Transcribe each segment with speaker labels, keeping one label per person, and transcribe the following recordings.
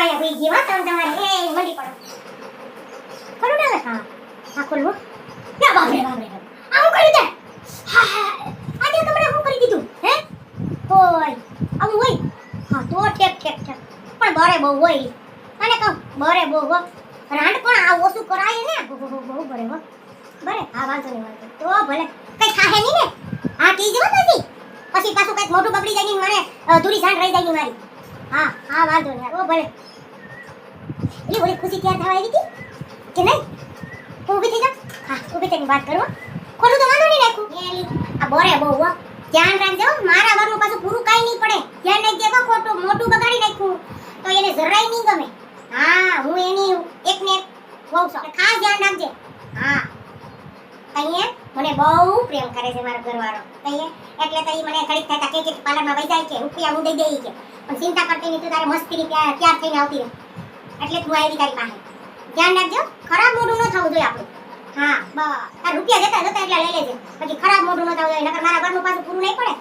Speaker 1: આયા ભઈ ગઈ હો તમે તમારે એ મંડી પડો ખરું ને હા હા ખોલવો ના બાપરે બાપરે આ હું કરી દે હા હા આજે તમને હું કરી દીધું હે ઓય આવું હોય હા તો ઠેક ઠેક ઠેક પણ બરે બહુ હોય અને કહું બરે બહુ હો રાંડ પણ આ ઓછું કરાય ને બહુ બરે હો બરે હા વાંધો નહીં વાંધો તો ભલે કઈ થાહે નહીં ને હા કી જો પછી પાછું કઈક મોઢું બગડી જાય ને મને દૂરી જાણ રહી જાય ને મારી હા હા વાંધો નહીં ઓ ભલે એ ઓલી ખુશી ક્યાં થવા આવી હતી કે નહીં તું ઊભી થઈ જા હા ઊભી થઈને વાત કરો ખોલું તો વાંધો નહીં નાખું એલી આ બરે બહુ હો ધ્યાન રાખજો મારા ઘરનું પાછું પૂરું કાઈ નહીં પડે ધ્યાન રાખજે કો ખોટું મોટું બગાડી નાખ્યું તો એને જરાય નહીં ગમે હા હું એની એકને એક બહુ છો ખાસ ધ્યાન રાખજે હા કહીએ મને બહુ પ્રેમ કરે છે મારો ઘરવાળો કહીએ એટલે તો ઈ મને ઘડીક થતા કે પાર્લરમાં વઈ જાય છે રૂપિયા હું દઈ દઈ છે પણ ચિંતા કરતી નહીં તું તારે મસ્તીની તૈયાર થઈને આવતી રહે એટલે તું આવી તારી પાસે ધ્યાન રાખજો ખરાબ મોઢું ન થવું જોઈએ આપણું હા બસ આ રૂપિયા જતા જતા એટલે લઈ લેજે પછી ખરાબ મોઢું ન થવું જોઈએ નકર મારા ઘરનું પાછું પૂરું નહીં પડે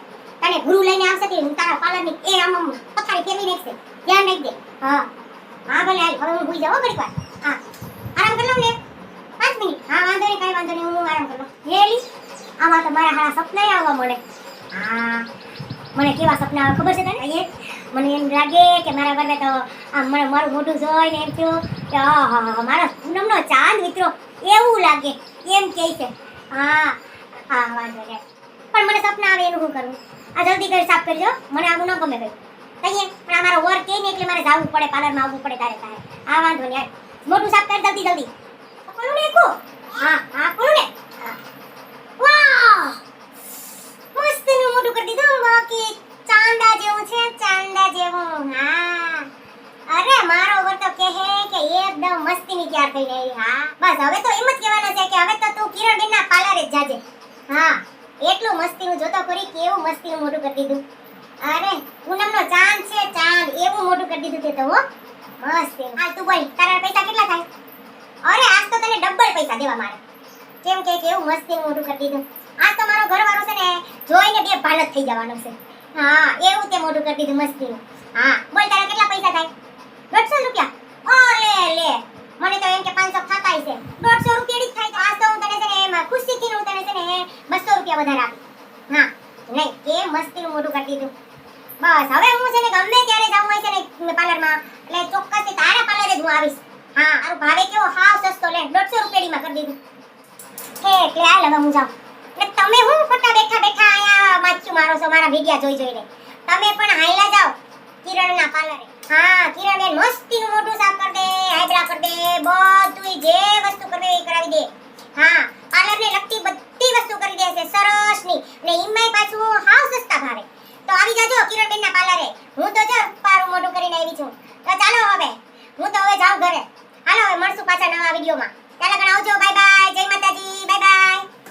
Speaker 1: તને ગુરુ લઈને આવશે કે તારા પાર્લરની એ આમ પથારી ફેરવી નાખશે ધ્યાન રાખજે હા હા ભલે હાલ હવે હું ભૂઈ જાઉં ઘડીક વાર હા આરામ કરી લઉં ને 5 મિનિટ હા વાંધો નહીં કાંઈ વાંધો નહીં હું આરામ કરી લઉં હેલી આમાં તો મારા હારા સપના આવવા મળે હા મને કેવા સપના આવે ખબર છે તને મને એમ લાગે કે મારા ઘરે તો આમ મને મારું મોઢું જોઈને એમ થયું કે આહા મારો પૂનમનો ચાંદ મિત્રો એવું લાગે એમ કહે છે હા હા વાંધો નહીં પણ મને સપના આવે એનું શું કરવું આ જલ્દી કરી સાફ કરજો મને આવું ન ગમે કઈ કહીએ પણ આ મારો વર કહે ને એટલે મારે જવું પડે પાર્લરમાં આવવું પડે તારે તારે હા વાંધો નહીં મોટું સાફ કર જલ્દી જલ્દી ખોલું ને એકું હા હા ખોલું ને વાહ મસ્તનું મોટું કરી દીધું બાકી ચાંદા જેવું છે ચાંદા જેવું હા અરે મારો વર તો કહે કે એકદમ મસ્તીની તૈયાર થઈને આવી હા બસ હવે તો એમ જ કહેવાનું છે કે હવે તો તું કિરણબેનના પાર્લરે જ જાજે હા એટલું મસ્તીનું જોતો કરી કેવું મસ્તીનું મોટું કરી દીધું અરે પૂનમનો ચાંદ છે ચાંદ એવું મોટું કરી દીધું તે તો હો મસ્ત હાલ તું બોલ તારા પૈસા કેટલા થાય અરે આજ તો તને ડબલ પૈસા દેવા મારે કેમ કે કેવું મસ્તીનું મોટું કરી દીધું આજ તો મારો ઘરવાળો છે ને જોઈને બે ભાન જ થઈ જવાનો છે હા એવું તે મોટું કરી દીધું મસ્તીનું હા બોલ તારા કેટલા પૈસા થાય 150 રૂપિયા લે લે મને તો એમ કે 500 થતા છે 150 રૂપિયા જ થાય આજ તો હું તને છે ને એમાં ખુશીથી હું તને છે ને 200 રૂપિયા વધારે આપી હા નહીં કે મસ્તીનું મોટું કરી દીધું બસ હવે હું છે ને ગમે ત્યારે જાઉં હોય છે ને પાર્લરમાં એટલે ચોક્કસથી તારા પાર્લરે જ હું આવીશ હા તારું ભાવે કેવો હાવ સસ્તો લે 150 રૂપિયામાં કરી દીધું એટલે હાલ હવે હું જાઉં એટલે તમે હું ખોટા બેઠા બેઠા આયા માચ્યું મારો છો મારા વિડિયા જોઈ જોઈને તમે પણ હાઈલા જાઓ કિરણના પાર્લરે હા કિરણબેન મસ્તીનું મોઢું સાફ કરી દે આઈબ્રા કરી દે બધું જે વસ્તુ કરવી એ કરાવી દે હા પાર્લરને લગતી બધી વસ્તુ કરી દે છે સરસની અને ઈમાય પાછું હાવ સસ્તા ભાવે તો આવી જાજો કિરણબેનના પાર્લરે હું તો જો પારું મોઢું કરીને આવી છું તો ચાલો હવે હું તો હવે જાઉં ઘરે હાલો હવે મળશું પાછા નવા વિડિયોમાં ચાલો ગણ આવજો બાય બાય જય માતાજી બાય બાય